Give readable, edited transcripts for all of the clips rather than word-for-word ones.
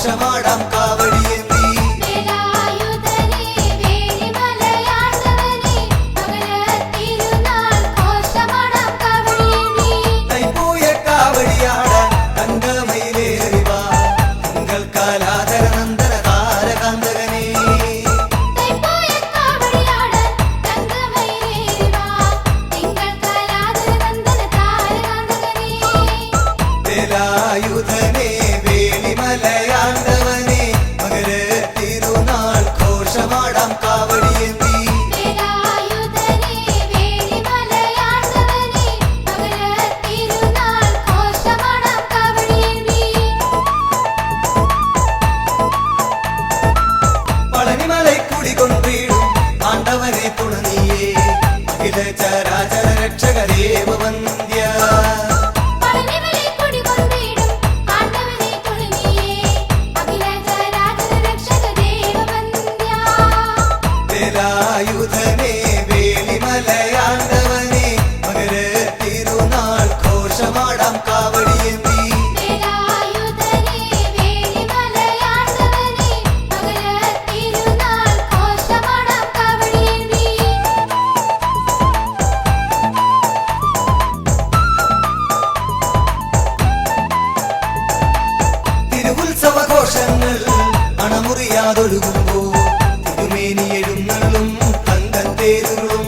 ഘോഷമാടാം കാവടിയേന്തി തൈപ്പൂയ കാവടിയാടാൻ തങ്കമയിലേറി വാ തിങ്കൾ കാലാധര നന്ദന താരകാന്തകനേ വേലായുധനേ വേലിമലയാണ്ടവനേ മകര തിരുനാൾ ഘോഷമാടാം കാവടിയേന്തി പളനിമലൈക്കുടി കൊണ്ടിടും ആണ്ടവനെ തുണനീയേ അഖില ചരാചര രക്ഷകരേവ വന്ദ്യ വേലായുധനേ വേലിമലയാണ്ടവനേ മകര തിരുനാൾ ഘോഷമാടാം കാവടിയേന്തി തിരുവുത്സവഘോഷങ്ങൾ അണമുറിയാതൊഴുകുമ്പോ തിരുമേനി എഴുന്നള്ളും തങ്കത്തേരുളും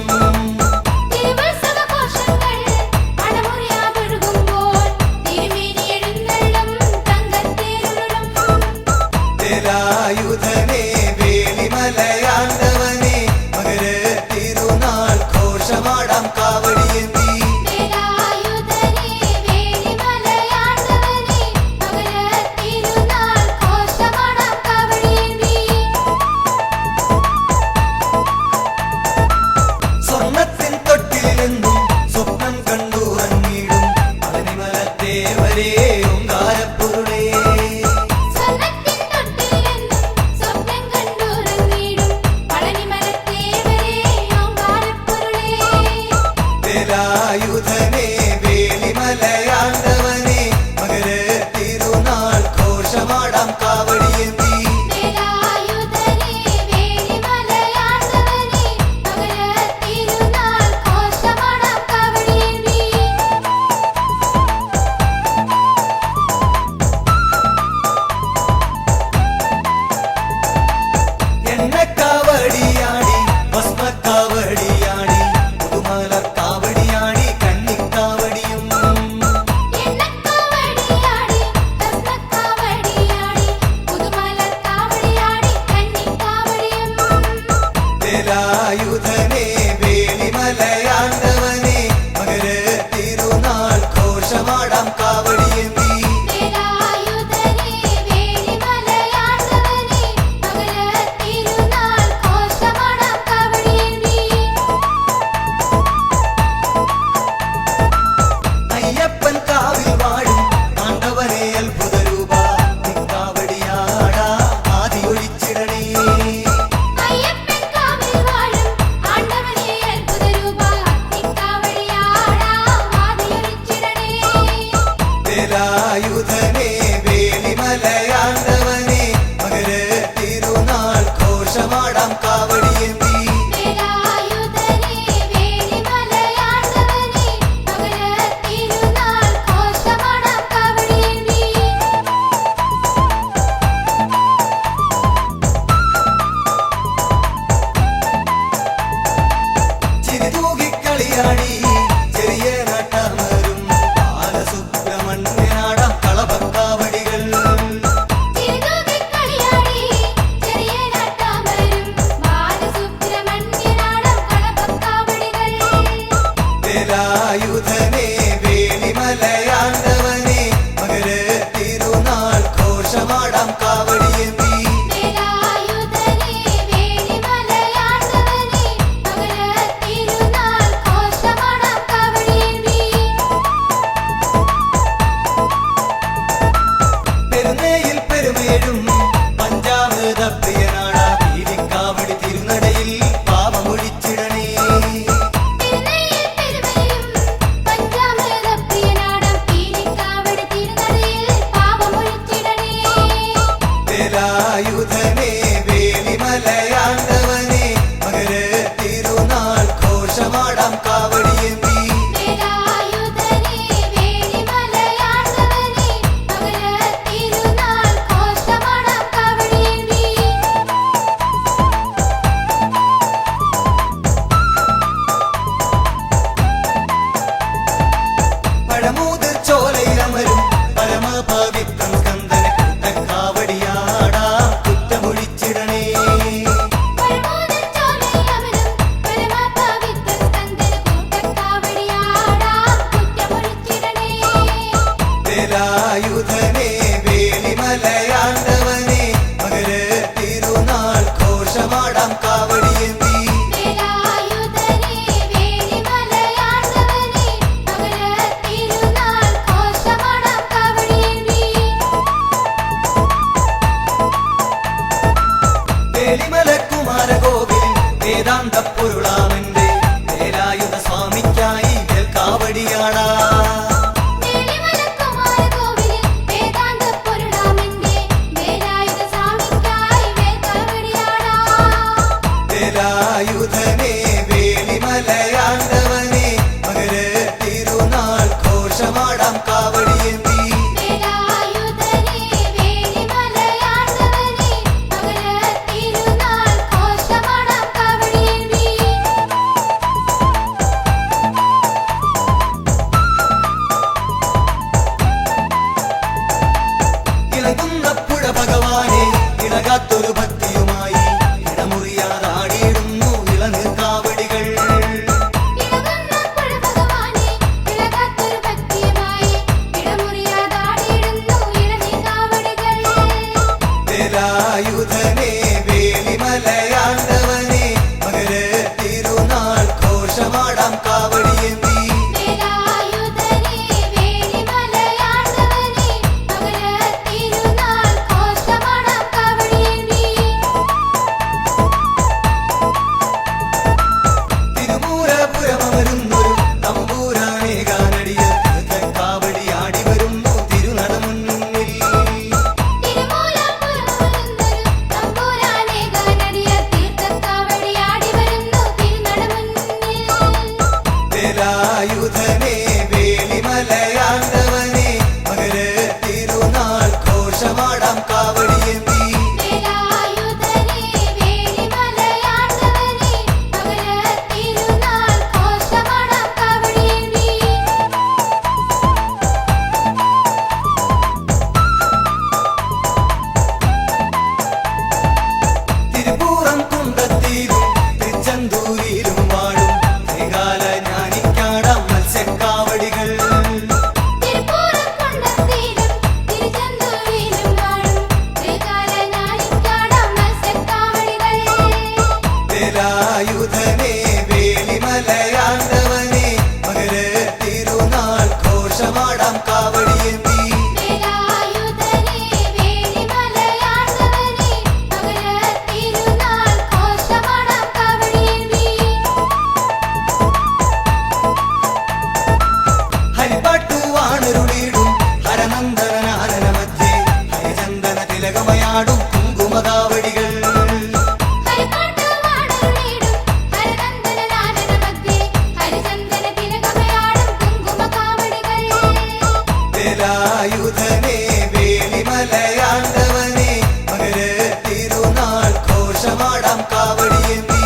വേലായുധനേ വേലിമലയാണ്ടവനേ മകര തിരുനാൾ ഘോഷമാടാം കാവടിയേന്തി സ്വർണ്ണത്തിൻ തൊട്ടിലെന്നും സ്വപ്നം കണ്ടുറങ്ങിടും പളനിമലത്തേവരേ ഓങ്കാരപ്പൊരുളേ വേലായുധനേ വേലിമലയാണ്ടവനേ മകര തിരുനാൾ ഘോഷമാടാം കാവടിയേന്തി എണ്ണക്കാവടിയാടി ഭസ്മക്കാവടിയാടി പുതുമലക്കാവടിയാടി കന്നിക്കാവടിയും വേലായുധനേ വേലിമലയാണ്ടവനേ മകര തിരുനാൾ ഘോഷമാടാം കാവടിയേന്തി അയ്യപ്പൻ കാവിൽ വാഴും ആണ്ടവനേ അത്ഭുത രൂപ നിക്കാവടിയാടാ ആദിയൊഴിച്ചിടണേ വേലായുധനേ വേലിമലയാണ്ടവനേ മകര തിരുനാൾ ഘോഷമാടാം കാവടിയേന്തി ചിരിതൂകിക്കളിയാടി ചെറിയ നട്ടമരും ബാലസുബ്രഹ്മണ്യനാടാം കളഭക്കാവടികൾ വേലായുധനേ വേലിമലയാണ്ടവനേ മകര തിരുനാൾ ഘോഷമാടാം കാവടിയേന്തി പെരുന്നയിൽ പെരുമേഴും പഞ്ചാമൃത പ്രിയനാടാ പീലിക്കാവടി തിരുനടയിൽ പാപമൊഴിച്ചിടണേ വേദാന്തപ്പൊരുളാമന്റെ വേലായുധ സ്വാമിക്കായി കാവടിയാടാ. വേലായുധനെ വേലിമലയാണ്ടവനെ മകര തിരുനാൾ ഘോഷമാടാം കാവടിയേന്തി. ഇളകുന്നപ്പുഴ ഭഗവാനെ ഇളകാത്തൊരു ഭക്തിയുമായി ഇടമുറിയാതാടിയിടുന്നു ഇളനീർക്കാവടികൾ. വേലായുധനെ വേലിമലയാണ്ടവനെ മകര തിരുനാൾ ഘോഷമാടാം കാവടിയേന്തി. തിരുമൂലപുരമരുന്നൊരു തമ്പൂരാനെ കാനടിയ കാവടിയാടി വരുന്നു തിരുനടമുന്നിൽ. വേലായുധനെ വേലിമലയാണ്ടവനെ മകര തിരുനാൾ ഘോഷമാടാം കാവടിയേന്തി. തിരുപ്പൂറം കുണ്ടത്തിലും തിരുച്ചെന്തൂരിലും വാഴും ത്രികാല ജ്ഞാനിക്കാടാം മത്സ്യക്കാവടികൾ. വേലായുധനെ വേലിമലയാണ്ടവനെ മകര തിരുനാൾ ഘോഷമാടാം കാവടിയേന്തി. ഹരിപ്പാട്ടുവാണരുളിടും ഹരനന്ദനാനന മധ്യേ ഹരിചന്ദന തിലകമയാടും കുങ്കുമകാവടികൾ. വേലായുധനെ വേലിമലയാണ്ടവനെ മകര തിരുനാൾ ഘോഷമാടാം കാവടിയേന്തി.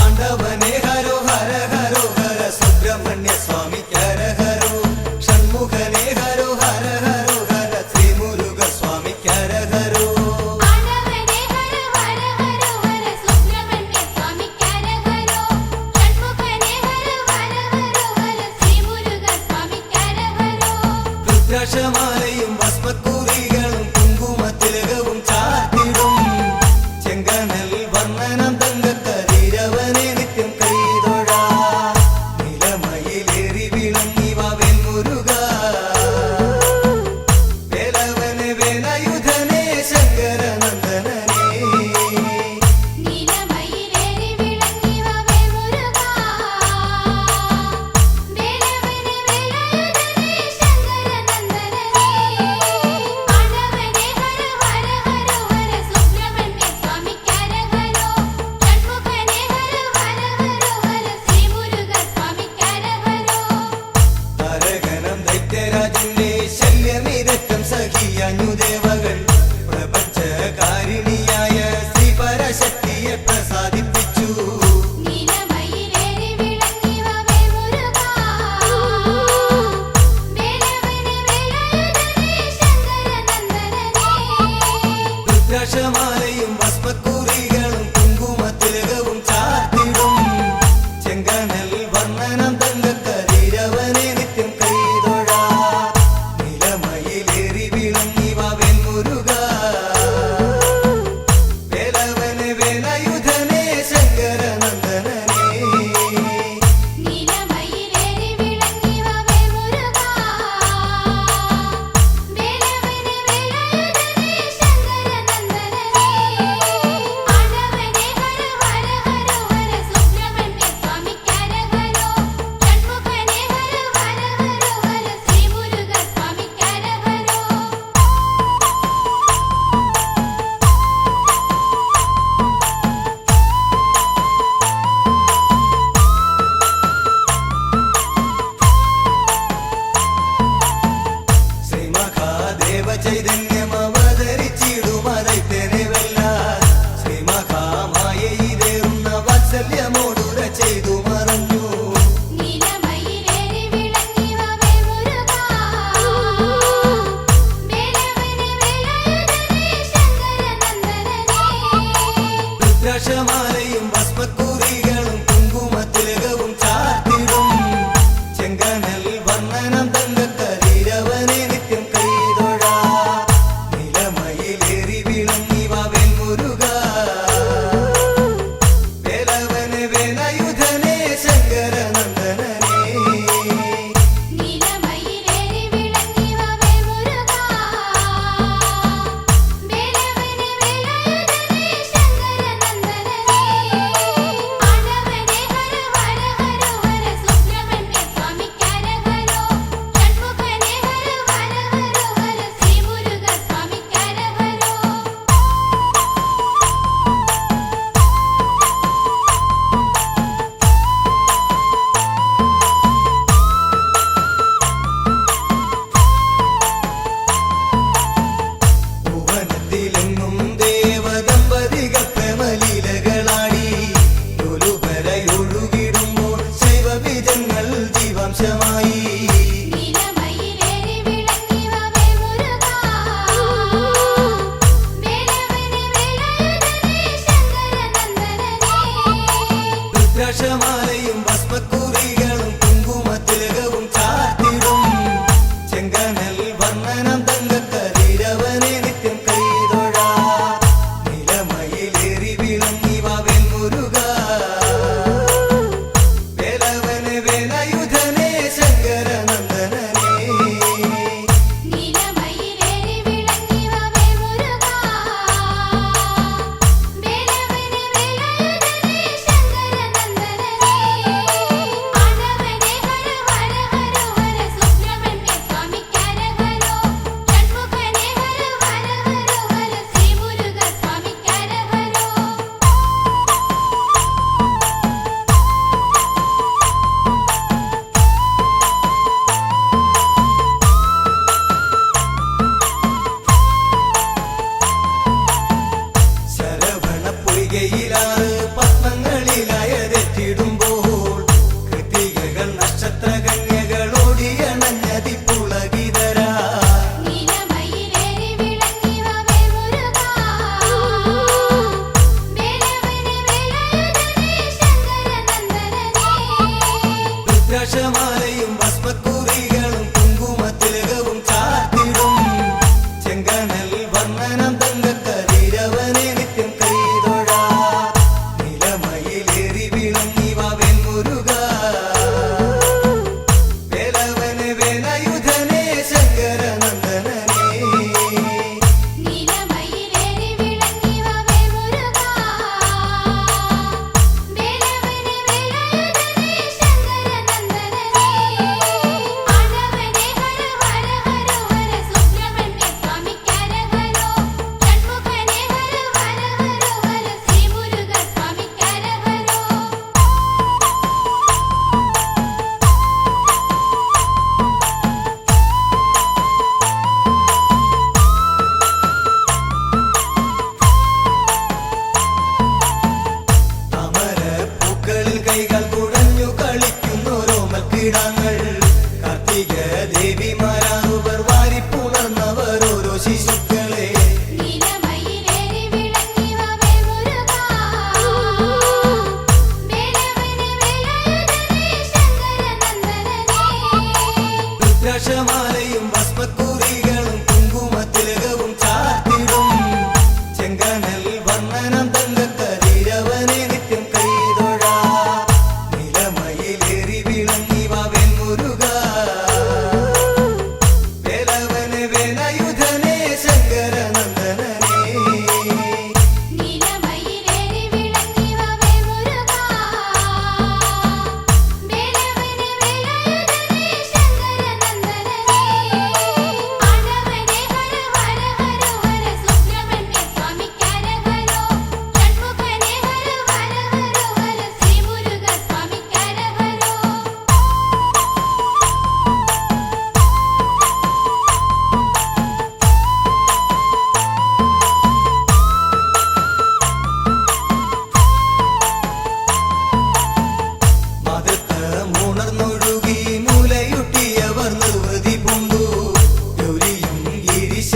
ആണ്ടവനെ ഹരോ ഹര ഹരോ ഹര സുബ്രഹ്മണ്യ സ്വാമിക്ക് ഹര ഹരോ. ഷൺമുഖനെ ഹരോ ഹര ഹരോ ഹര ശ്രീമുരുക സ്വാമിക്ക് ഹര ഹരോ. രുദ്രാക്ഷമാലയും ഭസ്മക്കുറികളും കുങ്കുമത്തിലകവും ചാർത്തിടും ചെങ്കനൽ വർണ്ണനം തങ്കക്കതിരവനെ നിത്യം കൈതൊഴാ. നിലമയിലേറി വിളങ്ങിവ വെൺമുരുക വേലവനെ വേലായുധനെ ശങ്കരനന്ദനനെ. താരകനം ദൈത്യരാജന്റെ ശല്യമിരക്കം സഹിയാഞ്ഞുദേവകൾ പ്രപഞ്ചകാരിണിയായ ശ്രീ പരശക്തിയെ പ്രസാദിപ്പിച്ചു. രുദ്രാക്ഷമാലയും ഭസ്മക്കുറികളും ദേവചൈതന്യം അവതരിച്ചിടും അതൈത്യനെ വെല്ലാൻ ശ്രീമഹാമായ ഇതേറുന്ന വാത്സല്യമോടുര ചെയ്തു മറഞ്ഞു രുദ്രാക്ഷമാലയും ഭസ്മക്കുറികളും കുങ്കുമത്തിലകവും ചാർത്തിടും ചെങ്കനൽ വർണ്ണനം തങ്കക്കരീരവനെ നിത്യം കൈതൊഴ നിലമയിലേറി വിളങ്ങി വാവേൽ മുരുക വേലവനെ വേലായുധനെ ശങ്കരനന്ദനനെ ഭുവനത്തിലെങ്ങും ദേവദമ്പതികൾ പ്രേമലീലകളാടി ൊഴുകിടുമ്പോൾ ശൈവബീജങ്ങൾ ജീവാംശമായി രുദ്രാക്ഷമാലയും ഭസ്മക്കുറികളും കുങ്കുമത്തിലകവും ചാർത്തിടും ചെങ്കനൽ വർണ്ണനം തങ്കക്കരീരവനെ നിത്യം കൈതൊഴ നിലമയിലേറി വിളങ്ങി വാവേൽ മുരുക വേലവനെ വേലായുധനെ ശങ്കരനന്ദനനെ ശരവണപ്പൊയ്കയിലാണ് പത്മങ്ങളിലയതെത്തിടുമ്പോൾ കൃതികകൾ നക്ഷത്രകന്യകളോടിയണഞ്ഞതിപ്പുളകിതരാ രുദ്രാക്ഷമാലയും ഭസ്മക്കുറികളും കുങ്കുമത്തിലകവും ചാർത്തിടും ചെങ്കനൽ വർണ്ണനം തങ്കക്കരീരവനെ നിത്യം കൈതൊഴ നിലമയിലേറി വിളങ്ങി വാവേൽ മുരുക വേലവനെ വേലായുധനെ ശങ്കരനന്ദനനെ താമരപ്പൂക്കളിൽ കൈകൾ കുഴഞ്ഞു കളിക്കുന്നോരോമൽ കീടാങ്ങൾ കാർത്തിക ദേവിമാരാണുവർ വാരിപ്പുണർന്നവർ ഓരോ ശിശുക്കളെ രുദ്രാക്ഷമാലയും ഭസ്മക്കുറികളും കുങ്കുമത്തിലകവും ചാർത്തിടും ചെങ്കനൽ വർണ്ണനം തങ്കക്കരീരവനെ നിത്യം കൈതൊഴ നിലമയിലേറി വിളങ്ങി വാവേൽ മുരുക വേലവനെ വേലായുധനെ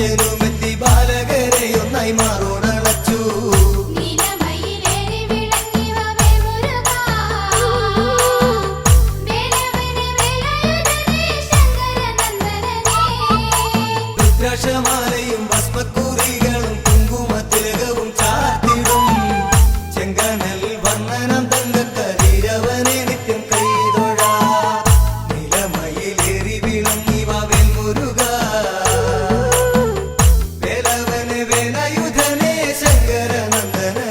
ശിഷ്യനുമെത്തി ബാലകരെ ഒന്നായി മാറോണച്ചു. രുദ്രാക്ഷമാലയും ഭസ്മക്കുറികളും കുങ്കുമത്തിലകവും ചാർത്തിടും. ചെങ്കനൽ വന്ദനം തങ്കക്കരീരവനെ നിത്യം കൈതൊഴ. നിലമയിലേറി വിളങ്ങി വാവേൽ മുരുക. വേലവനെ വേലായുധനെ ശങ്കരനന്ദനനെ.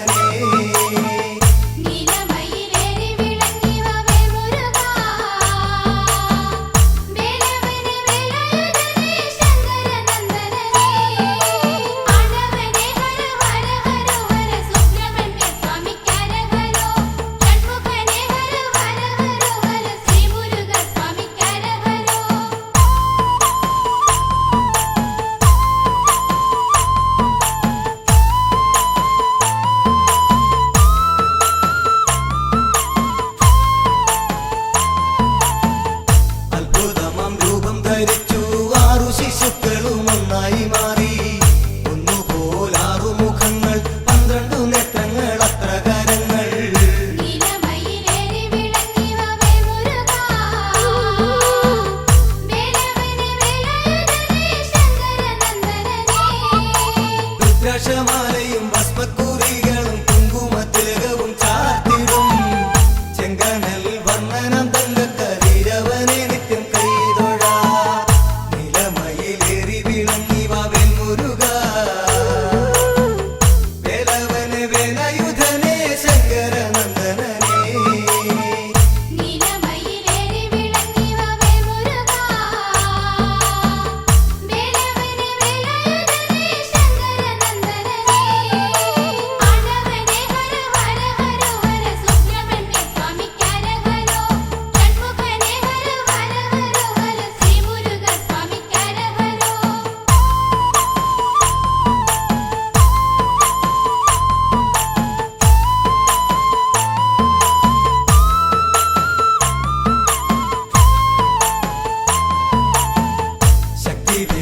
അത്ഭുതമാം രൂപം ധരിച്ചു 6 ശിശുക്കളും ഒന്നായി മാറി. ഒന്നുപോൽ 6 മുഖങ്ങൾ 12 നേത്രങ്ങൾ അത്ര കരങ്ങൾ. രുദ്രാക്ഷമാലയും ഭസ്മക്കുറികളും കുങ്കുമത്തിലകവും ചാർത്തിടും. ചെങ്കനൽ വന്ദനം തങ്കക്കരീരവനെ നിത്യം കൈതൊഴ. നിലമയിലേറി വിളങ്ങി വാവേൽ മുരുക. വേലവനെ വേലായുധനെ ശങ്കരനന്ദനനെ.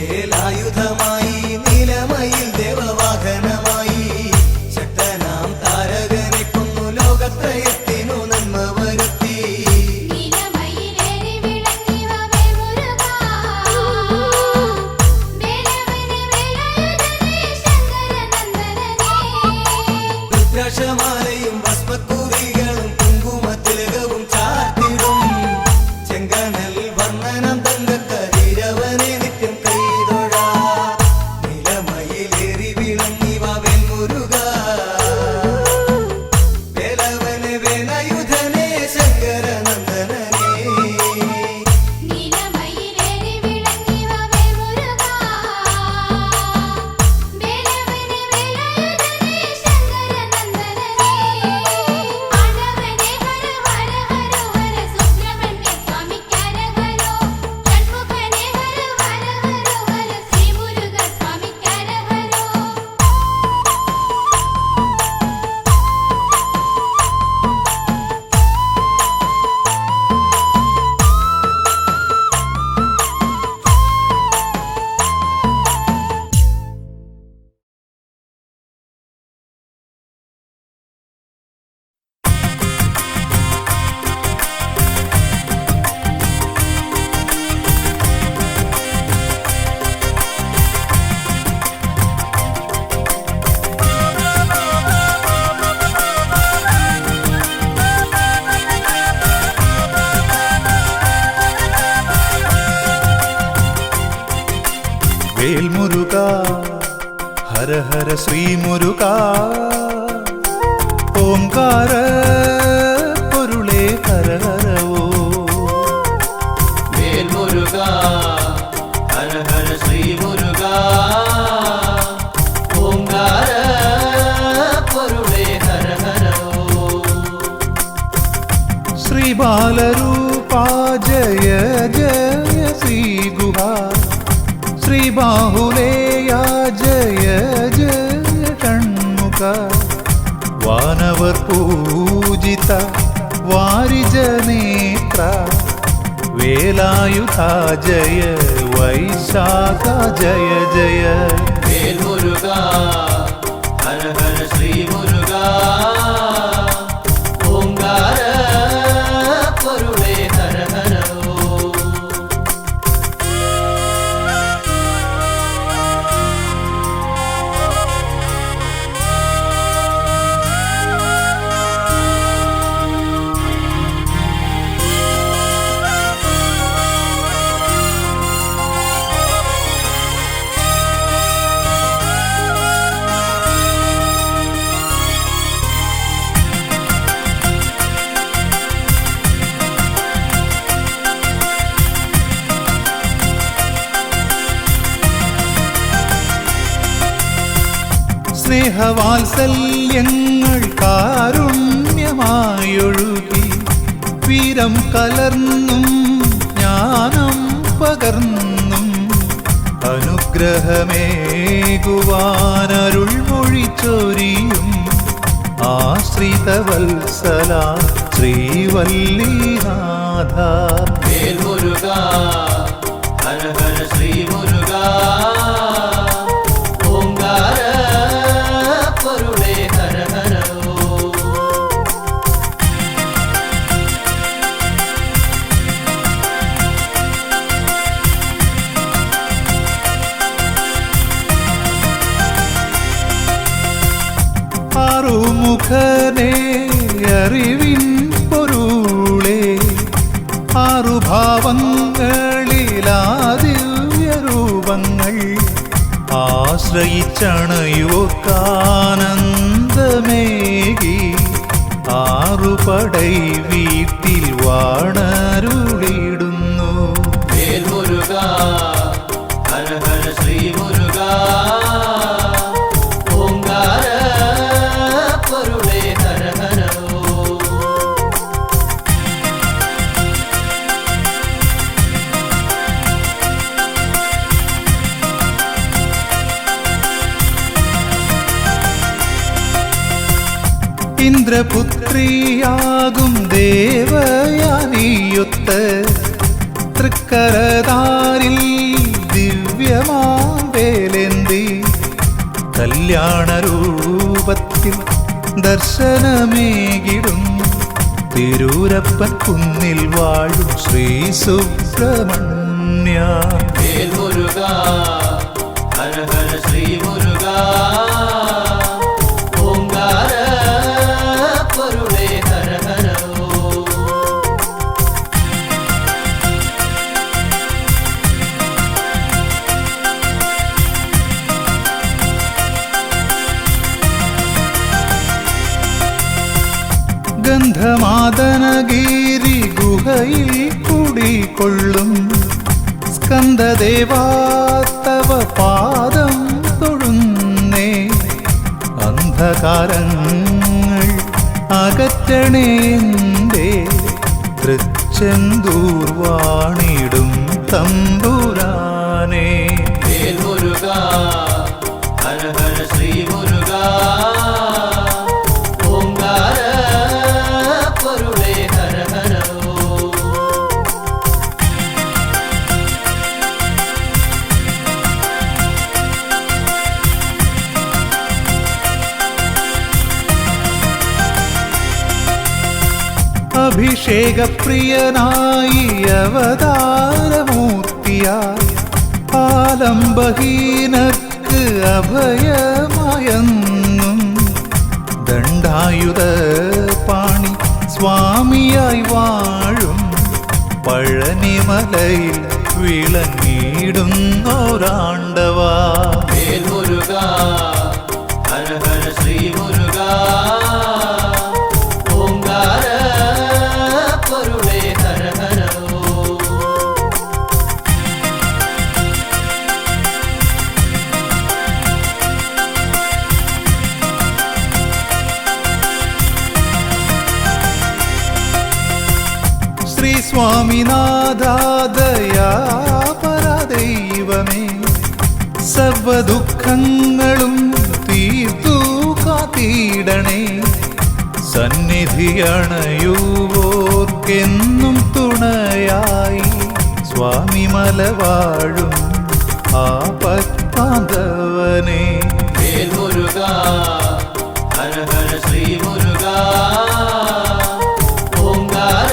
ശക്തിവേലായുധമായി നീലമയിൽ ദേവവാഹനമായി. ശക്തനാം താരകനെ കൊന്നു ലോകത്രയത്തിനു നന്മ വരുത്തി. രുദ്രാക്ഷമാലയും ഭസ്മക്കുറികളും കുങ്കുമത്തിലകവും ചാർത്തിടും. ചെങ്കനൽ വന്ദനം തങ്കക്കരീരവനെ നിത്യം കൈതൊഴ. നിലമയിലേറി വിളങ്ങി വാവേൽ മുരുക. വേലവനെ വേലായുധനെ ശങ്കരനന്ദനനെ. വേൽ മുരുക ഹര ഹര ശ്രീ മുരുക. ഓംകാര പൊരുളേ ഹര ഹരവോ. വേൽ മുരുക ഹര ഹര ശ്രീ മുരുക. ഓംകാര പൊരുളേ ഹര ഹരവോ. ശ്രീ ബാലരൂപാ ജയ ജയ ശ്രീ ഗുഹാ. ശ്രീ ബാഹുലേയാ ജയ ജയ ഷൺമുഖ. വാനവർ പൂജിത വാരിജനേത്ര. വേലായുധ ജയ വൈശാഖ ജയ ജയ. വേൽ മുരുക ഹര ഹര ശ്രീ മുരുക ഓംകാര പൊരുളേ ഹര ഹര ഓം. സ്നേഹവാത്സല്യങ്ങൾ കാരുണ്യമായൊഴുകി വീരം കലർന്നും ജ്ഞാനം പകർന്നും അനുഗ്രഹമേകുവാനരുൾ മൊഴിച്ചൊരിയും ആശ്രിതവത്സല ശ്രീവല്ലിനാഥ. വേൽ മുരുക ഹര ഹര ശ്രീ മുരുക ഓംകാര പൊരുളേ ഹര ഹര ഓം. ആറുമുഖനേ അറിവിൻ പൊരുളേ ആറുഭാവങ്ങളിലാദിവ്യരൂപങ്ങൾ ആശ്രയിച്ചണയോർക്കാനന്ദമേകി ആറുപടൈ വീട്ടിൽ വാണരുളിടുന്നു. വേൽ മുരുക ഹര ഹര ശ്രീ മുരുക ഓംകാര പൊരുളേ ഹര ഹര ഓം. ഇന്ദ്രപുത്രിയാകും ദേവയാനിയൊത്ത് തൃക്കരതാരിൽ ദിവ്യമാവേലേന്തി കല്യാണരൂപത്തിൽ ദർശനമേകിടും തിരൂരപ്പൻ കുന്നിൽ വാഴും ശ്രീ സുബ്രഹ്മണ്യ. വേൽ മുരുക ഹര ഹര ശ്രീ മുരുക ഓംകാര പൊരുളേ ഹര ഹര ഓം. ഗന്ധമാദനഗിരി ഗുഹയിൽ കുടികൊള്ളും സ്കന്ദദേവാ തവ പാദം തൊഴുന്നേ. അന്ധകാരങ്ങൾ അകറ്റണേന്റെ തൃച്ചെന്തൂർ വാണിടും തമ്പുരാനേ. വേൽ മുരുക ഹര ഹര ശ്രീ മുരുക ഓംകാര പൊരുളേ ഹര ഹര ഓം. അഭിഷേകപ്രിയനായി അവതാരമൂർത്തിയായി ആലംബഹീനർക്ക് അഭയമായെന്നും ദണ്ഡായുധ പാണി സ്വാമിയായി വാഴും പഴനിമലയിൽ വിളങ്ങിടുന്നോരാണ്ടവാ. വേൽ മുരുക ഹര ഹര ശ്രീ മുരുക ഓംകാര പൊരുളേ ഹര ഹര ഓം. ശ്രീ സ്വാമിനാഥാദയാപരദൈവമേ സർവദുഃഖങ്ങളും തീർത്തു കാത്തിടണേ. സന്നിധിയണയുവോർക്കെന്നും തുണയായി സ്വാമി മലവാഴും ആപത്താന്തവനേ. വേൽ മുരുക ഹര ഹര ശ്രീ മുരുക ഓംകാര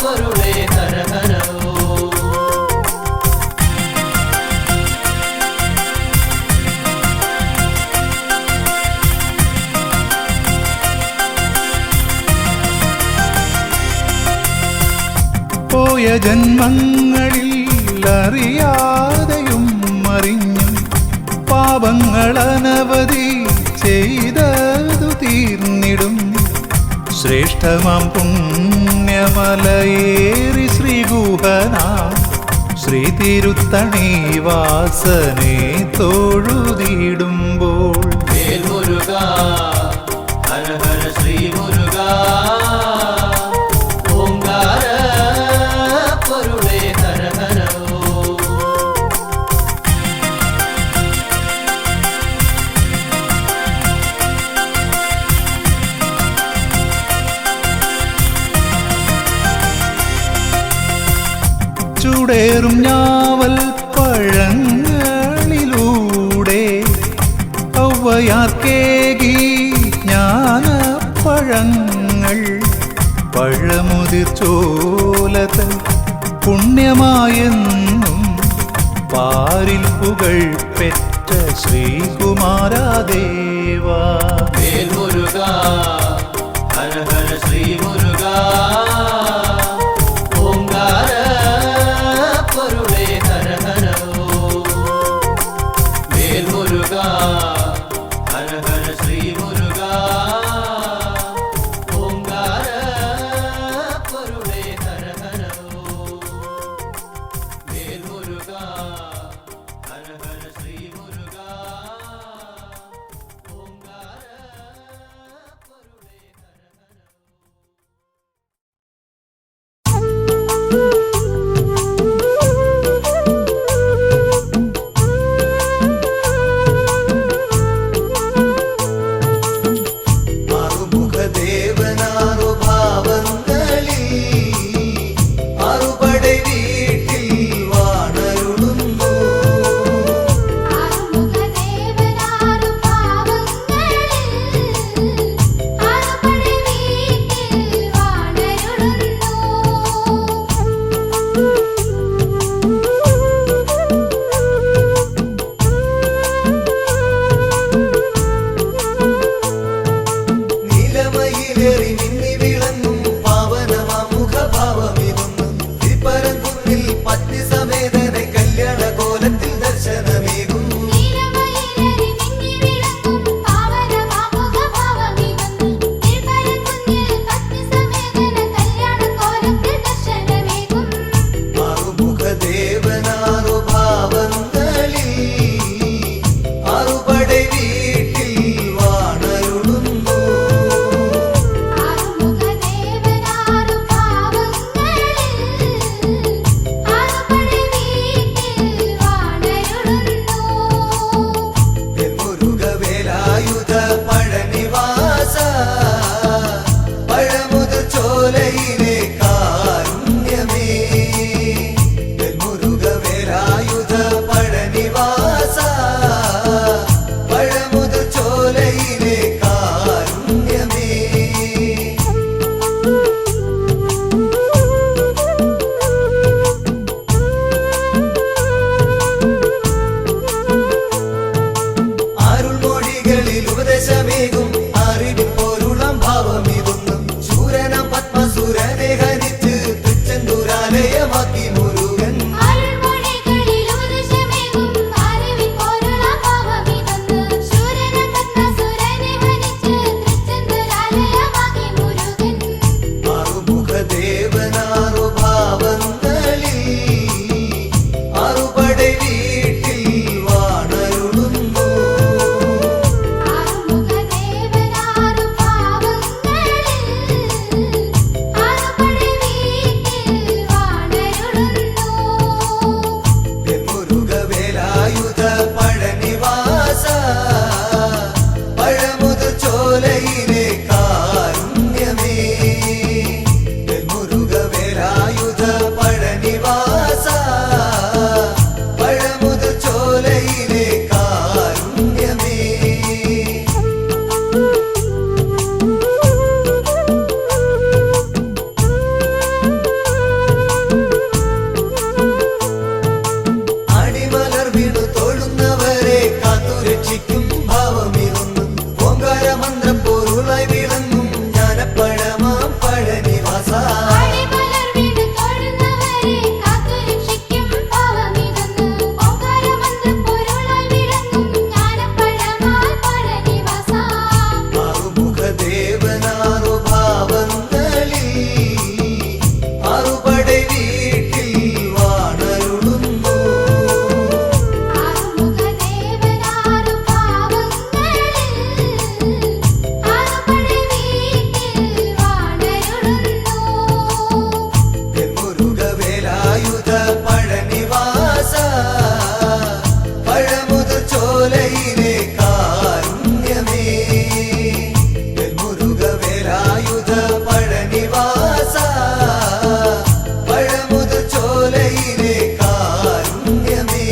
പൊരുളേ ഹര ഹര ഓം. പോയ ജന്മങ്ങളിൽ അറിയാതെയും അറിഞ്ഞും പാപങ്ങളനവധി ചെയ്തതു തീർന്നിടും. ശ്രേഷ്ഠമാം പുണ്യമലയേറി ശ്രീഗുഹനാ ശ്രീ തിരുത്തണി വാസനെ തൊഴുതിടുമ്പോൾ. വേൽ മുരുക ഹര ഹര ശ്രീ മുരുക ഓംകാര പൊരുളേ ഹര ഹര ഓം. ചൂടേറും ഞാവൽ പഴങ്ങളിലൂടെ ഔവയാർക്കേകി ജ്ഞാനപ്പഴങ്ങൾ. പഴമുതിർ ചോലതൻ പുണ്യമായെന്നും പാരിൽ പുകൾ പെറ്റ ശ്രീകുമാരദേവാ. വേൽ മുരുക ഹര ഹര ശ്രീ മുരുക ഓംകാര പൊരുളേ ഹര ഹര ഓം. വേൽ മുരുക ഹര ഹര ശ്രീ മുരുക ഓംകാര പൊരുളേ ഹര ഹര ഓം. വേൽ മുരുക ഹര ഹര ശ്രീ മുരുക ഓംകാര പൊരുളേ ഹര ഹര ഓം. ആറുമുഖദേവനാറു ഭാവങ്ങളിൽ ആറുപടை വീട്ടിൽ വാണരുളുന്നു. ആറുമുഖദേവനാറു ഭാവങ്ങളിൽ ആറുപടை വീട്ടിൽ വാണരുളുന്നു. നീലമയിലേറി മിന്നി വിളങ്ങും പാവനമാം മുഖഭാവമിതൊന്നു തിരുപ്പരംകുന്നിൽ പത്നി സമേതനെ കല്യാണ കോലത്തിൽ ദർശനമേകും. നീലമയിലേറി മിന്നി വിളങ്ങും പാവനമാമുഖഭാവമിതൊന്നു തിരുപ്പരംകുന്നിൽ പത്നിസമേതന കല്യാണകോലത്തിൽ ദർശനമേകും. ആറുമുഖദേവനാറു ഭാവങ്ങളിൽ ആറുപടை വീട്ടിൽ വാണരുളുന്നു. ആറുമുഖദേവനാറു ഭാവങ്ങളിൽ ആറുപടை വീട്ടിൽ വാണരുളുന്നു. മുരുകവേലായുധ പഴനിവാസ പഴമുതിർ ചോലയിലെ കാരുണ്യമേ. മുരുകവേലായുധ പഴനിവാസ പഴമുതിർ ചോലയിലെ കാരുണ്യമേ. അരുൾമൊഴികളിൽ ഉപദേശമേകും അറിവിൻ പൊരുളം ഭാവമിതൊന്നും ശൂരനം പത്മസുരനെ ഹനിച്ച് തൃച്ചെന്തൂരാലയമാക്കി മുരുകൻ. അരുൾമൊഴികളിൽ ഉപദേശമേകും അറിവിൻ പൊരുളാം ഭാവമിതൊന്നു ശൂരന പത്മസുരനെ ഹനിച്ച് തൃച്ചെന്തൂരാലയമാക്കി മുരുകൻ. ആറുമുഖദേവനാറു ഭാവങ്ങളിൽ ആറുപടை വീട്ടിൽ വാണരുളുന്നു. ആറുമുഖദേവനാറു ചോലയിലെ കാരുണ്യമേ മുരുകവേലായുധ പഴനിവാസ പഴമുതിർ ചോലയിലെ കാരുണ്യമേ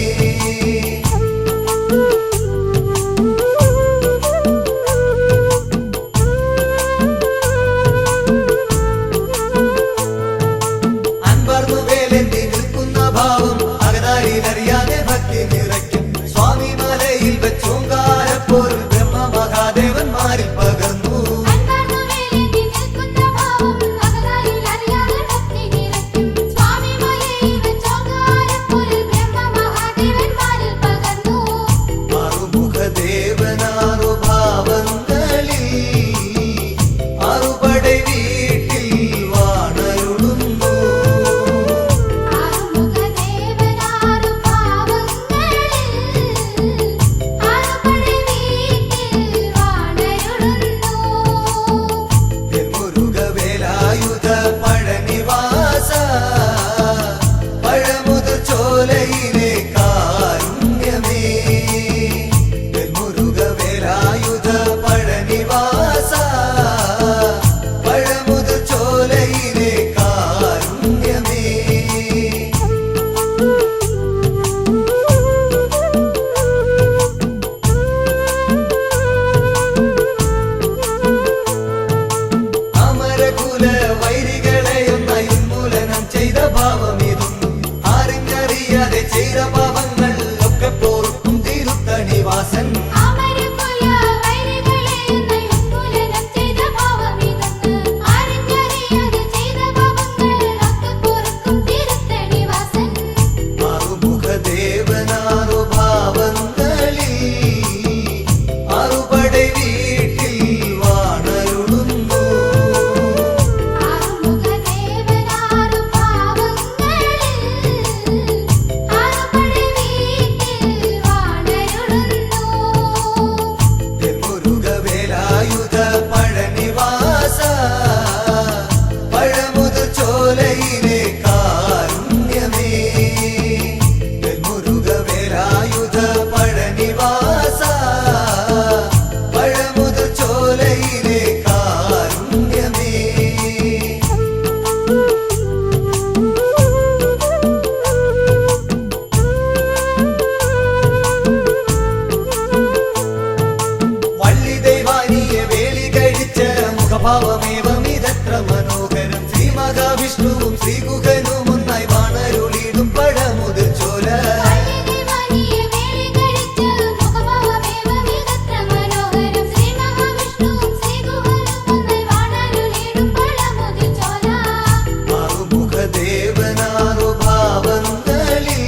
അൻപർന്നു വേലെന്തി നിൽക്കുന്ന ഭാവം അകതാരിലറിയാതെ ഭക്തി നിറയ്ക്കും സ്വാമി മലയിൽ വെച്ചോങ്കാരപ്പോൾ ബ്രഹ്മ മഹാദേവന്മാരിൽ പകർന്നു അൻപർന്നു വേലെന്തി നിൽക്കുന്ന ഭാവം അകതാരിൽ അറിയാതെ ഭക്തി നിറയ്ക്കും സ്വാമി മലയിൽ വെച്ചോങ്കാരപ്പോൾ ബ്രഹ്മ മഹാദേവന്മാരിൽ പകർന്നു ആറുമുഖദേവനാറു ഭാവങ്ങളിൽ ആറുപടை വീട്ടിൽ വാണരുളുന്നു ആറുമുഖദേവനാറു ഭാവങ്ങളിൽ ആറുപടை വീട്ടിൽ വാണരുളുന്നു മുരുകവേലായുധ പഴനിവാസ പഴമുതിർ ചോലയിലെ കാരുണ്യമേ മുരുകവേലായുധ പഴനിവാസ പഴമുതിർ ചോലയിലെ കാരുണ്യമേ അമരകുല വൈരികളെയൊന്ന് ഉന്മൂലനം ചെയ്ത ഭാവമിതും അറിഞ്ഞറിയാതെ ചെയ്ത പാപങ്ങൾ ഒക്കെ പോർക്കും തിരുത്തണിവാസൻ അമരകുല വൈരികളെ ഉന്മൂലനം ചെയ്ത ഭാവമിതെന്ന് അറിഞ്ഞറിയാതെ ചെയ്ത പാപങ്ങൾ ഒക്കെ പൊറുക്കും തിരുത്തണിവാസൻ ആറുമുഖദേവനാറു ഭാവങ്ങളിൽ ആറുപടை വീട്ടിൽ വാണരുളുന്നു ആറുമുഖദേവനാറു ഭാവങ്ങളിൽ ആറുപടை വീട്ടിൽ വാണരുളുന്നു മുരുകവേലായുധ പഴനിവാസ പഴമുതിർ ചോലയിലെ കാരുണ്യമേ മുരുകവേലായുധ പഴനിവാസ പഴമുതിർ ചോലയിലെ കാരുണ്യമേ വള്ളി ദൈവാനിയെ വേലി കഴിച്ച മുഖഭാവമേവമിതത്ര മനോഹരം ശ്രീ മഹാവിഷ്ണുവും ശ്രീകുഹനും ഒന്നായി വാണരുളിടും പഴമുതിർ ചോല വള്ളിദേവാനിയെ വേലി കഴിച്ച മുഖഭാവമേവമിതത്ര മനോഹരം ശ്രീ മഹാവിഷ്ണുവും ശ്രീകുഹനും ഒന്നായി വാണരുളിടും പഴമുതിർ ചോല ആറുമുഖദേവനാറു ഭാവങ്ങളിൽ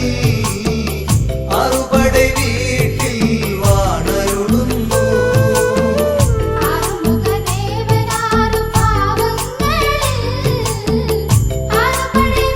ആറുപടை വീട്ടിൽ വാണരുളുന്നു ആറുമുഖദേവനാറു ഭാവങ്ങളിൽ ആറുപടை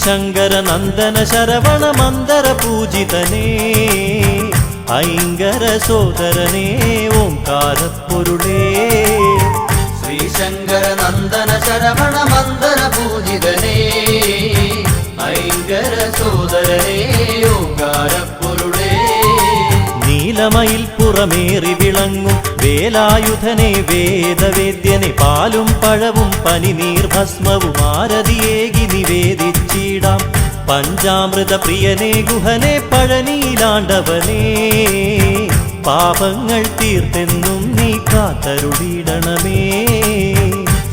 ശ്രീശങ്കര നന്ദന ശരവണ മന്ദര പൂജിതനേ ഐങ്കര സോദരനേ ഓംകാരപ്പൊരുളേ ശ്രീശങ്കര നന്ദന ശരവണ മന്ദര പൂജിതനേ ഐങ്കര സോദരനേ ഓംകാരപ്പൊരുളേ നീലമയിൽ പുറമേറി വിളങ്ങും വേലായുധനെ വേദവേദ്യനെ പാലും പഴവും പനിനീർ ഭസ്മവും ആരതിയേകി നിവേദിച്ചിടാം പഞ്ചാമൃത പ്രിയനെ ഗുഹനെ പഴനീലാണ്ടവനേ പാപങ്ങൾ തീർത്തെന്നും നീ കാത്തരുളിടണമേ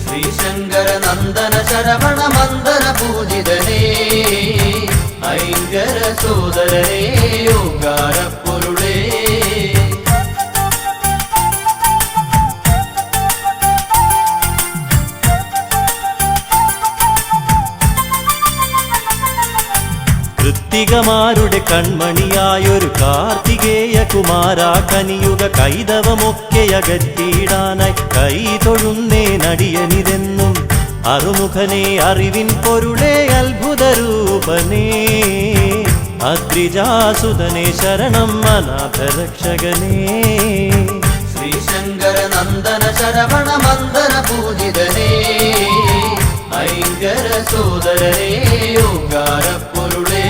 ശ്രീശങ്കര നന്ദന ശരവണ മന്ദര പൂജിതനേ ഐങ്കര സോദരനേ ഓംകാരപ്പൊരുളേ കൃത്തികമാരുടെ കൺമണിയായൊരു കാർത്തികേയ കുമാര കനിയുക കൈതവമൊക്കെ അകറ്റിയിടാനായി കൈ തൊഴുന്നേ നടിയനിതെന്നും അറുമുഖനെ അറിവിൻ പൊരുളേ അത്ഭുതരൂപനേ അദ്രിജാസുതനെ ശരണം അനാഥരക്ഷകനേ ശ്രീശങ്കര നന്ദന ശരവണ മന്ദര പൂജിതനേ ഐങ്കര സോദരനേ ഓംകാരപ്പൊരുളേ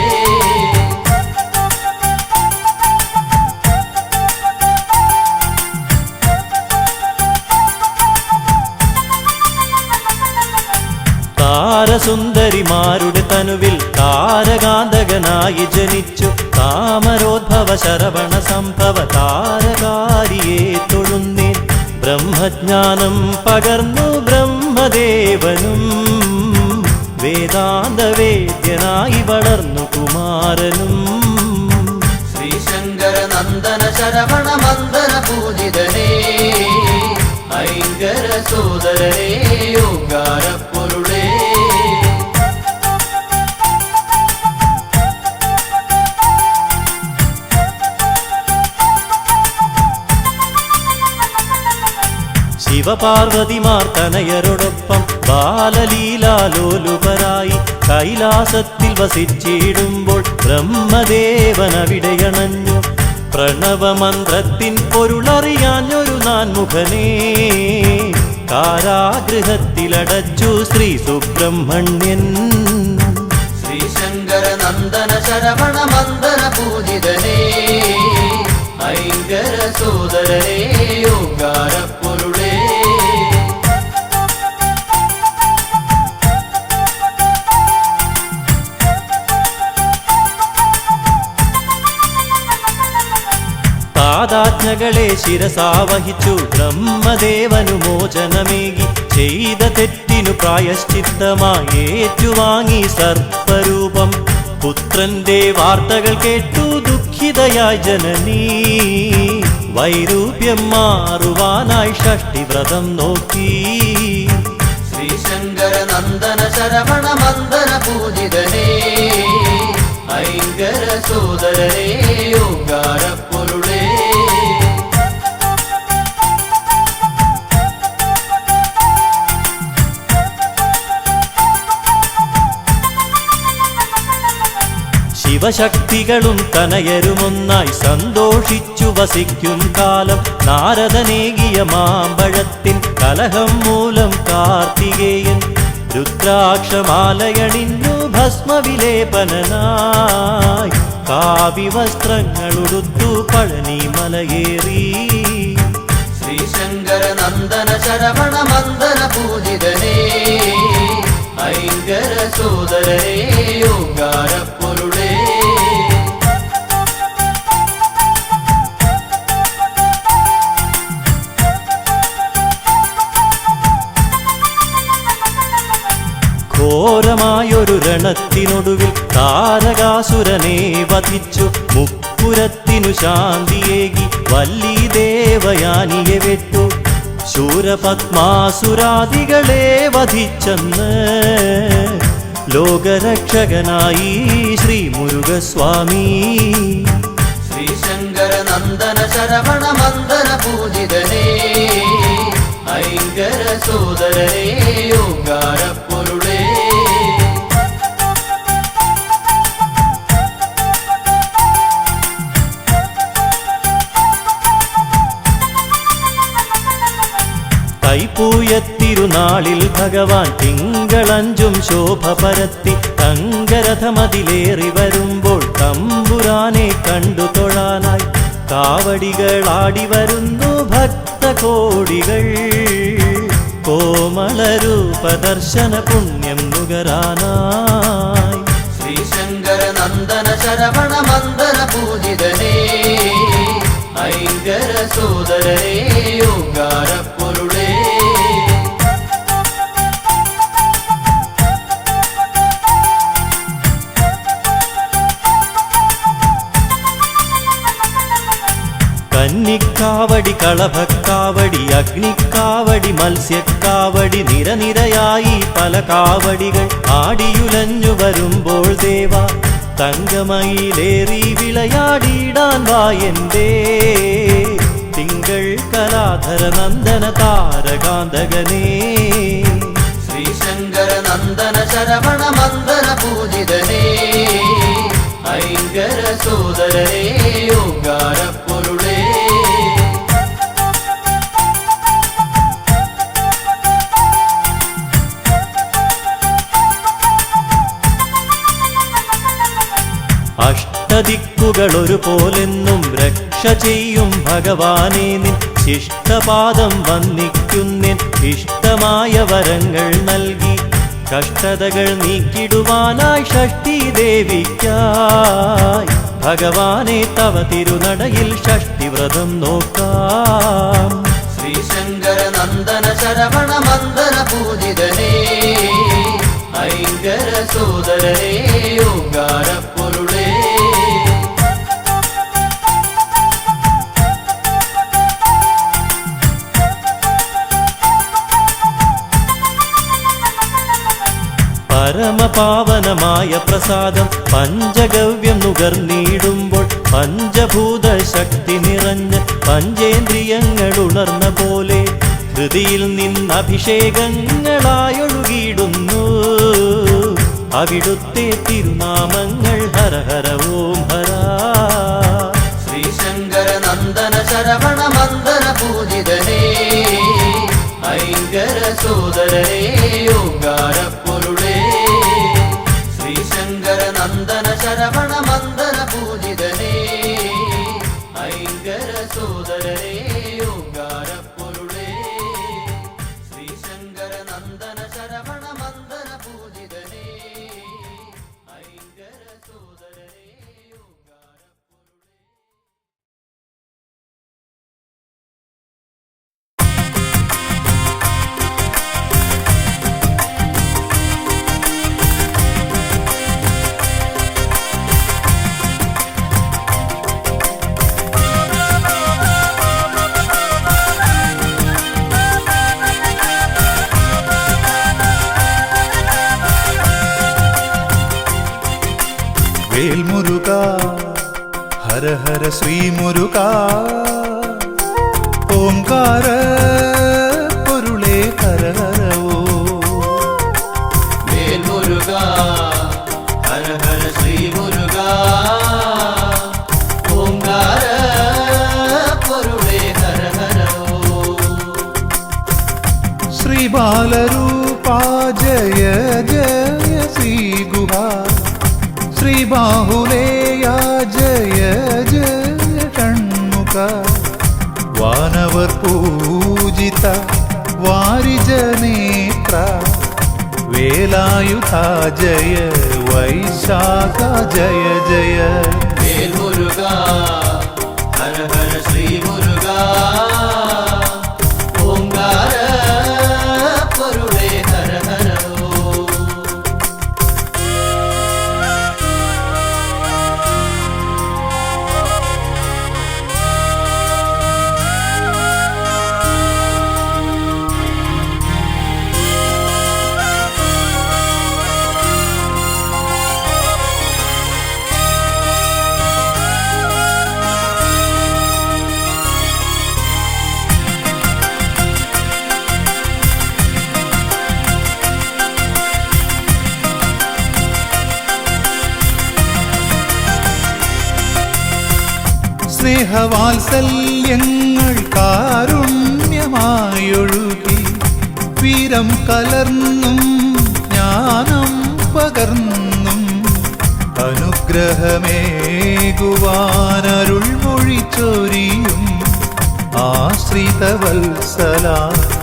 താരസുന്ദരിമാരുടെ തനുവിൽ താരകാന്തകനായി ജനിച്ചു താമരോദ്ഭവ ശരവണ സംഭവ താരകാരിയെ തൊഴുന്നേൻ ബ്രഹ്മജ്ഞാനം പകർന്നു ബ്രഹ്മദേവനും വേദാന്തവേദ്യനായി വളർന്നു കുമാരനും ശ്രീശങ്കര നന്ദന ശരവണ മന്ദര പൂജിതനേ ഐങ്കര സോദരനേ ഓംകാരപ്പൊരുളേ ശിവപാർവതിമാർ തനയരോടൊപ്പം ബാലലീലാലോലുപരായി കൈലാസത്തിൽ വസിച്ചിടുമ്പോൾ ബ്രഹ്മദേവൻ അവിടെയണഞ്ഞു പ്രണവമന്ത്രത്തിൻ പൊരുളറിയാഞ്ഞൊരു നാൻമുഖനേ കാരാഗൃഹത്തിലടച്ചു ശ്രീ സുബ്രഹ്മണ്യൻ ശ്രീശങ്കര നന്ദന ശരവണ മന്ദര പൂജിതനേ ഐങ്കര സോദരനേ ഓംകാരപ്പൊരുളേ താതാജ്ഞകളെ ശിരസാവഹിച്ചു ബ്രഹ്മദേവനു മോചനമേകി ചെയ്ത തെറ്റിനു പ്രായശ്ചിത്തമായി ഏറ്റുവാങ്ങി സർപ്പരൂപം പുത്രന്റെ വാർത്തകൾ കേട്ടു ദുഃഖിതയായി ജനനീ വൈരൂപ്യം മാറുവാനായി ഷഷ്ടിവ്രതം നോക്കി ശ്രീശങ്കര നന്ദന ശരവണ മന്ദര പൂജിതനേ ഐങ്കര സോദരനേ ഓംകാരപ്പൊരുളേ ശിവശക്തികളും തനയരുമൊന്നായി സന്തോഷിച്ചു വസിക്കും കാലം നാരദനേകിയ മാമ്പഴത്തിൻ കലഹം മൂലം കാർത്തികേയൻ രുദ്രാക്ഷമാലയണിഞ്ഞു ഭസ്മവിലേപനായി കാവ്യവസ്ത്രങ്ങളുടുത്തു പഴനി മലയേറി ശ്രീശങ്കര നന്ദന ശരവണ മന്ദര പൂജിതനേ ഐങ്കര സോദരനേ ഓംകാരപ്പൊരുളേ ഘോരമായൊരു രണത്തിനൊടുവിൽ താരകാസുരനെ വധിച്ചു മുപ്പുരത്തിനു ശാന്തിയേകി വല്ലി ദേവയാനിയെ വെട്ടു ശൂരപത്മാസുരാദികളെ വധിച്ചെന്ന് ലോകരക്ഷകനായി ശ്രീ മുരുകസ്വാമി ശ്രീശങ്കര നന്ദന ശരവണ മന്ദര പൂജിതനേ ഐങ്കര സോദരനേ ഓംകാരപ്പൊരുളേ തൈപ്പൂയത്തിരുനാളിൽ ഭഗവാൻ തിങ്കളഞ്ചും ശോഭ പരത്തി തങ്കരഥമതിലേറി വരുമ്പോൾ തമ്പുരാനെ കണ്ടു തൊഴാനായി കാവടികളാടി വരുന്നു ഭക്തകോടികൾ. കോമളരൂപദർശന പുണ്യം നുകരാനായി ശ്രീശങ്കര നന്ദന ശരവണ മന്ദന പൂജിതനേ ഐങ്കര സോദരനേ ഓങ്കാര പൊരുളേ. കന്നിക്കാവടി കളഭക്കാവടി അഗ്നിക്കാവടി മത്സ്യക്കാവടി നിരനിരയായി പല കാവടികൾ ആടിയുലഞ്ഞു വരുമ്പോൾ ദേവ തങ്കമയിലേറി വിളയാടിയിടാൻ വായന്റെ തിങ്കൾ കലാധര നന്ദന താരകാന്തകനേ. ശ്രീശങ്കര നന്ദന ശരവണ മന്ദന പൂജിതനേ ഐങ്കര സോദരനേ ഓങ്കാര പൊരുളേ. അഷ്ടദിക്കുകൾ ഒരുപോലെന്നും രക്ഷ ചെയ്യും ഭഗവാനെ നിൻ ശിഷ്ടപാദം വന്ദിക്കുന്നിൻ ഇഷ്ടമായ വരങ്ങൾ നൽകി കഷ്ടതകൾ നീക്കിടുവാനായി ഷഷ്ഠി ദേവിക്കായി ഭഗവാനെ തവ തിരുനടയിൽ ഷഷ്ഠിവ്രതം നോക്കാം. ശ്രീശങ്കര നന്ദന ശരവണ മന്ദന പൂജിതനേ ഐങ്കര സോദരനേ ഓങ്കാര പൊരുളേ. പരമപാവനമായ പ്രസാദം പഞ്ചഗവ്യം നുകർന്നിടുമ്പോൾ പഞ്ചഭൂത ശക്തി നിറഞ്ഞ് പഞ്ചേന്ദ്രിയങ്ങൾ ഉണർന്ന പോലെ ഹൃദിയിൽ നിന്നഭിഷേകങ്ങളായൊഴുകിയിടുന്നു അവിടുത്തെ തിരുനാമങ്ങൾ ഹര ഹര ഓം ഹര. ശ്രീശങ്കര നന്ദന ശരവണ മന്ദന പൂജിതനേ ഐങ്കര സോദരനേ ഓങ്കാര പൊരുളേ. ശ്രീശങ്കര നന്ദന ശരവണ മന്ദന പൂജിതനേ ഐങ്കര സോദരനേ ഓങ്കാര പൊരുളേ. ശ്രീശങ്കര നന്ദന ശരവണ മന്ദന പൂജിതനേ ഐങ്കര സോദരനേ ഓങ്കാര പൊരുളേ. വേൽമുരുക ഹര ഹര ശ്രീ മുരുക ഓംകാര പൊരുളേ ഹര ഹര ഓ. വേൽമുരുക ഹര ഹര ശ്രീ മുരുക ഓങ്കാര പൊരുളേ ഹര ഹര ഓ. ശ്രീ ബാലരൂപാ ജയ ജയ ശ്രീ ഗുഹാ ശ്രീ ബാഹുലേയ ജയ ജയ ഷൺമുഖ വാനവർ പൂജിത വാരിജനേത്ര വേലായുധ ജയ വൈശാഖ ജയ ജയ. വേൽമുരുക ഹര ഹര ശ്രീ മുരുക ഓങ്കാര പൊരുളേ ഹര ഹര ഓ. സ്നേഹവാത്സല്യങ്ങൾ കാരുണ്യമായൊഴുകി ഈണം കലർന്നും ജ്ഞാനം പകർന്നും അനുഗ്രഹമേകുവാനരുൾമൊഴി ചൊരിയും ആശ്രിതവത്സല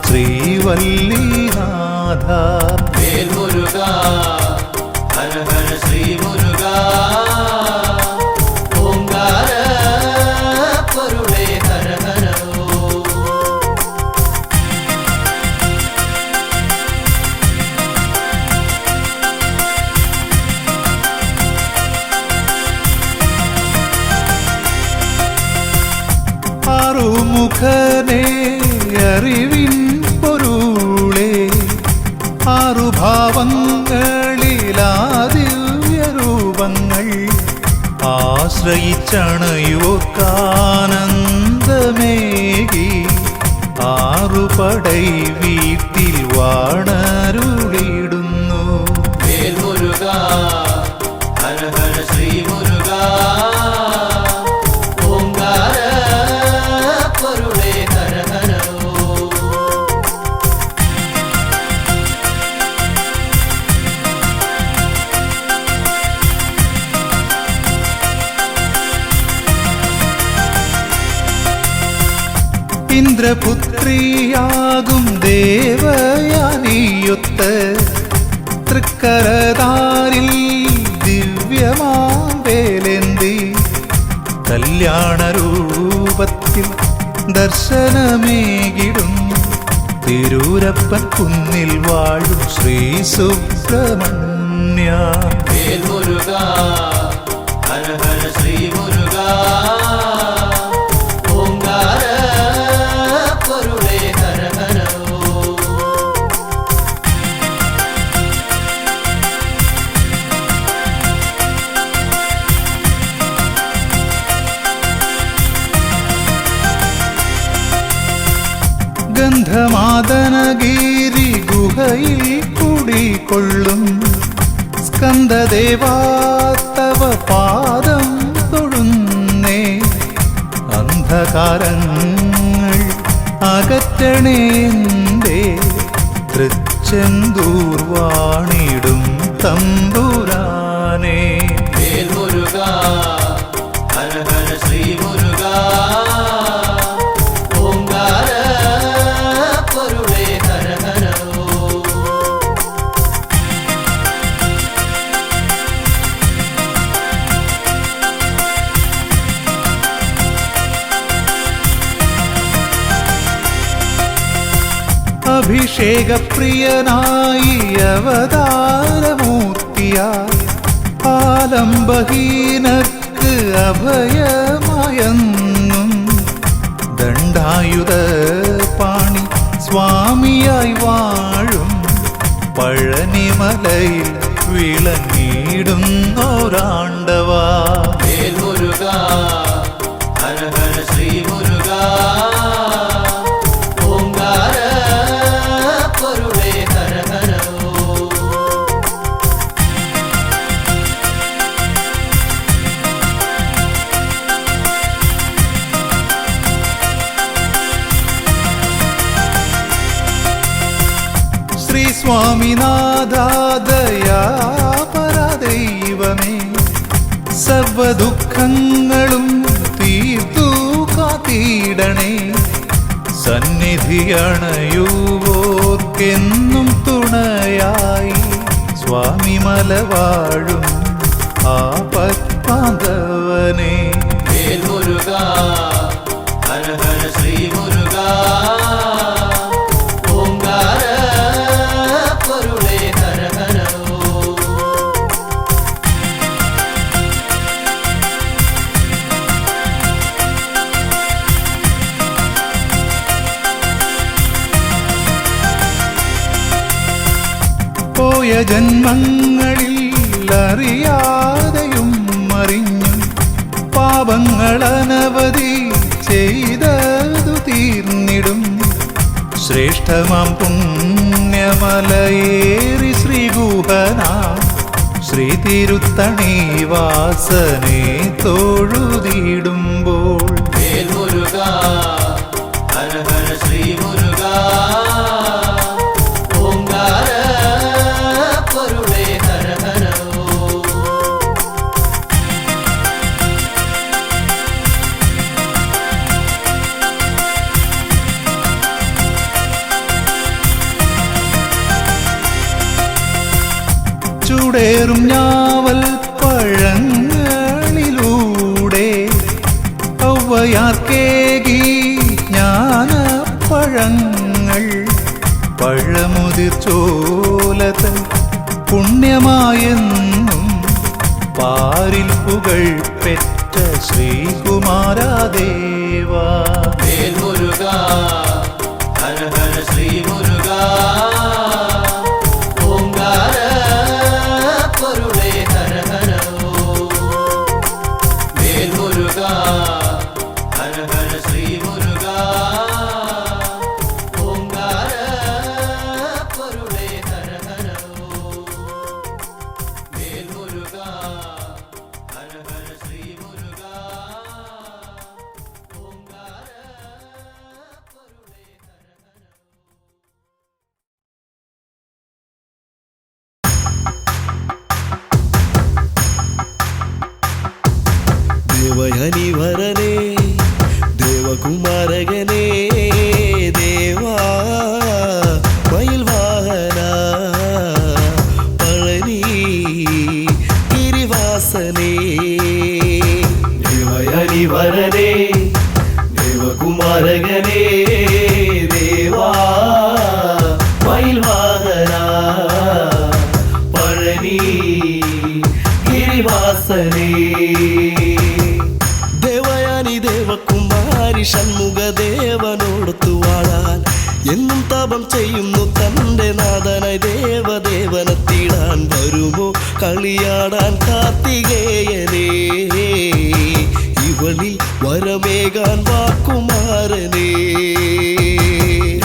ശ്രീവല്ലിനാഥ. വേൽമുരുക ഹര ഹര ശ്രീ മുരുക ഓംകാര പൊരുളേ ഹര ഹര ഓം. ആറുമുഖനേ അറിവിൻ പൊരുളേ ആറുഭാവങ്ങളിലാദിവ്യരൂപങ്ങൾ ആശ്രയിച്ചണയോർക്കാനന്ദമേകി ആറുപടൈ വീട്ടിൽ വാണരുളിടുന്നു. വേൽമുരുക ഹര ഹര ശ്രീ മുരുക ഓംകാര പൊരുളേ ഹര ഹര ഓം. ഇന്ദ്രപുത്രിയാകും ദേവയാനിയൊത്ത് തൃക്കരതാരിൽ ദിവ്യമാവേലേന്തി കല്യാണരൂപത്തിൽ ദർശനമേകിടും തിരൂരപ്പൻ കുന്നിൽ വാഴും ശ്രീ സുബ്രഹ്മണ്യ. വേൽമുരുക ഹര ഹര ശ്രീ മുരുക ഓംകാര പൊരുളേ ഹര ഹര ഓം. ഗന്ധമാദനഗിരി ഗുഹയിൽ കുടികൊള്ളും സ്കന്ദദേവാ തവ പാദം തൊഴുന്നേ. അന്ധകാരങ്ങൾ അകറ്റണേന്തേ തൃച്ചെന്തൂർ വാണിടും തമ്പുരാനേ. വേൽമുരുക ഹര ഹര ശ്രീ മുരുക ഓംകാര പൊരുളേ ഹര ഹര ഓം. അഭിഷേകപ്രിയനായി അവതാരമൂർത്തിയായി ആലംബഹീനർക്ക് അഭയമായെന്നും ദണ്ഡായുധ പാണി സ്വാമിയായി വാഴും പഴനിമലയിൽ വിളങ്ങിടുന്നോരാണ്ടവാ. വേൽമുരുക ഹര ഹര ശ്രീ മുരുക ഓംകാര പൊരുളേ ഹര ഹര ഓം. ശ്രീ സ്വാമിനാഥാദയാപരദൈവമേ സർവദുഃഖങ്ങളും തീർത്തു കാത്തിടണേ. സന്നിധിയണയുവോർക്കെന്നും തുണയായി സ്വാമി മലവാഴും ആപത്പാന്തവനേ. വേൽമുരുക ഹര ഹര ശ്രീ മുരുക ഓംകാര പൊരുളേ ഹര ഹര ഓം. പോയ ജന്മങ്ങളിൽ അറിയാതെയും അറിഞ്ഞും പാപങ്ങളനവധി ചെയ്തതു തീർന്നിടും. ശ്രേഷ്ഠമാം പുണ്യമലയേറി ശ്രീഗുഹന ശ്രീ തിരുത്തണി വാസനെ തൊഴുതിടുമ്പോൾ. വേൽമുരുക ഹര ഹര ശ്രീ മുരുക ചൂടേറും ഞാവൽ പഴങ്ങളിലൂടെ ഔവയാർക്കേകി ജ്ഞാനപ്പഴങ്ങൾ പഴമുതിർ ചോലതൻ പുണ്യമായെന്നും പാരിൽ പുകൾ പെറ്റ ശ്രീകുമാരദേവാ വേൽ മുരുക ഹര ഹര ശ്രീ മുരുക ഓംകാര പൊരുളേ ഹര ഹര വേൽ മുരുക ഹര ഹര ശ്രീ മുരുക ഓംകാര പൊരുളേ ഹര ഹര വേൽ മുരുക ഹര ഹര ശ്രീ മുരുക ഓംകാര പൊരുളേ ഹര ഹര ദേവയനിവരനേ ദേവകുമാരകനേ ദേവാ മയിൽവാഹന പഴനി ഗിരിവാസനേ ദേവയനിവരനേ ദേവകുമാരകനേ ദേവാ മയിൽവാഹന പഴനി ഗിരിവാസനേ ദേവയാനി ദേവകുമാരി ഷൺമുഖദേവനോടൊത്തു വാഴാൻ എന്നും തപം ചെയ്യുന്നു തന്റെ നാഥനായി ദേവദേവനെത്തിടാൻ വരുമോ കളിയാടാൻ കാർത്തികേയനേ ഇവളിൽ വരമേകാൻ വാക്കുമാരനേ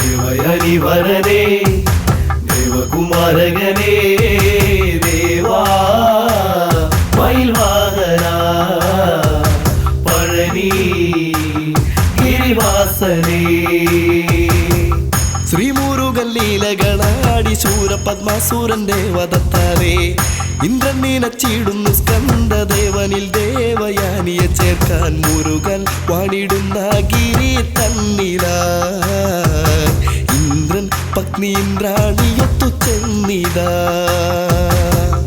ദേവയാനി വരനേ ദേവകുമാരകനേ ദേവാ മയിൽവാഹന പഴനി ഗിരിവാസനേ ശ്രീമുരുകൻ ലീലകളാടി ശൂരപത്മാസുരന്റെ വധത്താലേ ഇന്ദ്രൻ നിനച്ചിടുന്നു സ്കന്ദദേവനിൽ ദേവയാനിയെ ചേർക്കാൻ മുരുകൻ വാണിടുന്ന ഗിരി തന്നിലാ ഇന്ദ്രൻ പത്നി ഇന്ദ്രാണിയൊത്തു ചെന്നിതാ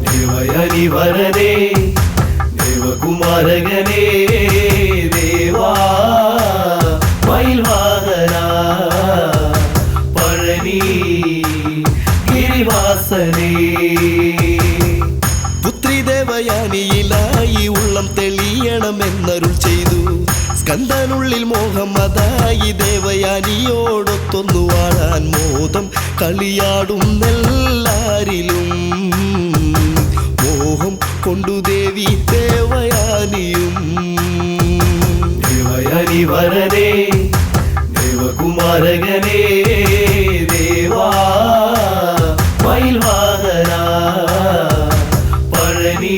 ദേവയാനി വരനേ ദേവകുമാരകനേ ദേവാ മയിൽവാഹന പഴനി ഗിരിവാസനേ പുത്രി ദേവയാനിയിലായി ഉള്ളം തെളിയണമെന്നരുൾ ചെയ്തു സ്കന്ദനുള്ളിൽ മോഹം അതായി ദേവയാനിയോടൊത്തൊന്നു വാഴാൻ മോദം കളിയാടുന്നെല്ലാരിലും മോഹം കൊണ്ടു ദേവി ദേവയാനിയും ദേവയാനി വരനേ ദേവകുമാരകനേ ദേവാ മയിൽവാഹന പഴനി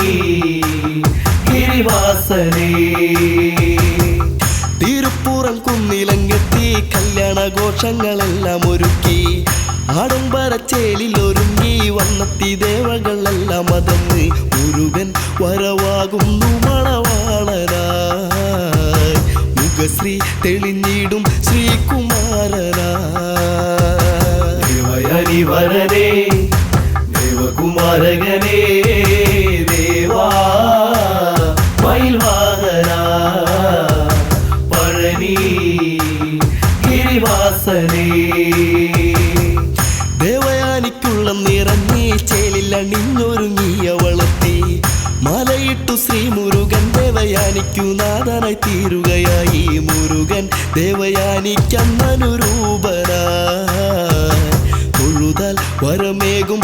ഗിരിവാസനേ തിരുപ്പുറം കുന്നിലങ്ങെത്തി കല്യാണഘോഷങ്ങളെല്ലാം ഒരുക്കി ആഡംബരച്ചേലിൽ ഒരുങ്ങി വന്നെത്തി ദേവകളെല്ലാം അതന്ന് മുരുകൻ വരവാകുന്നു മണവാളനായി മുഖശ്രീ തെളിഞ്ഞിടും ശ്രീകുമാരനായി ദേവയാനി വരനേ ദേവകുമാരകനേ ദേവാ മയിൽവാഹന പഴനി ഗിരിവാസനേ ദേവയാനിക്കുള്ള നിറഞ്ഞി ചേലിൽ അണിഞ്ഞൊരുങ്ങിയവളെത്തി മലയിട്ടു ശ്രീമുരുകൻ ദേവയാനിക്കു നാഥനായി തീരുകയായി മുരുകൻ ദേവയാനിക്കന്നനുരൂപനായി തൊഴുതാൽ വരമേകും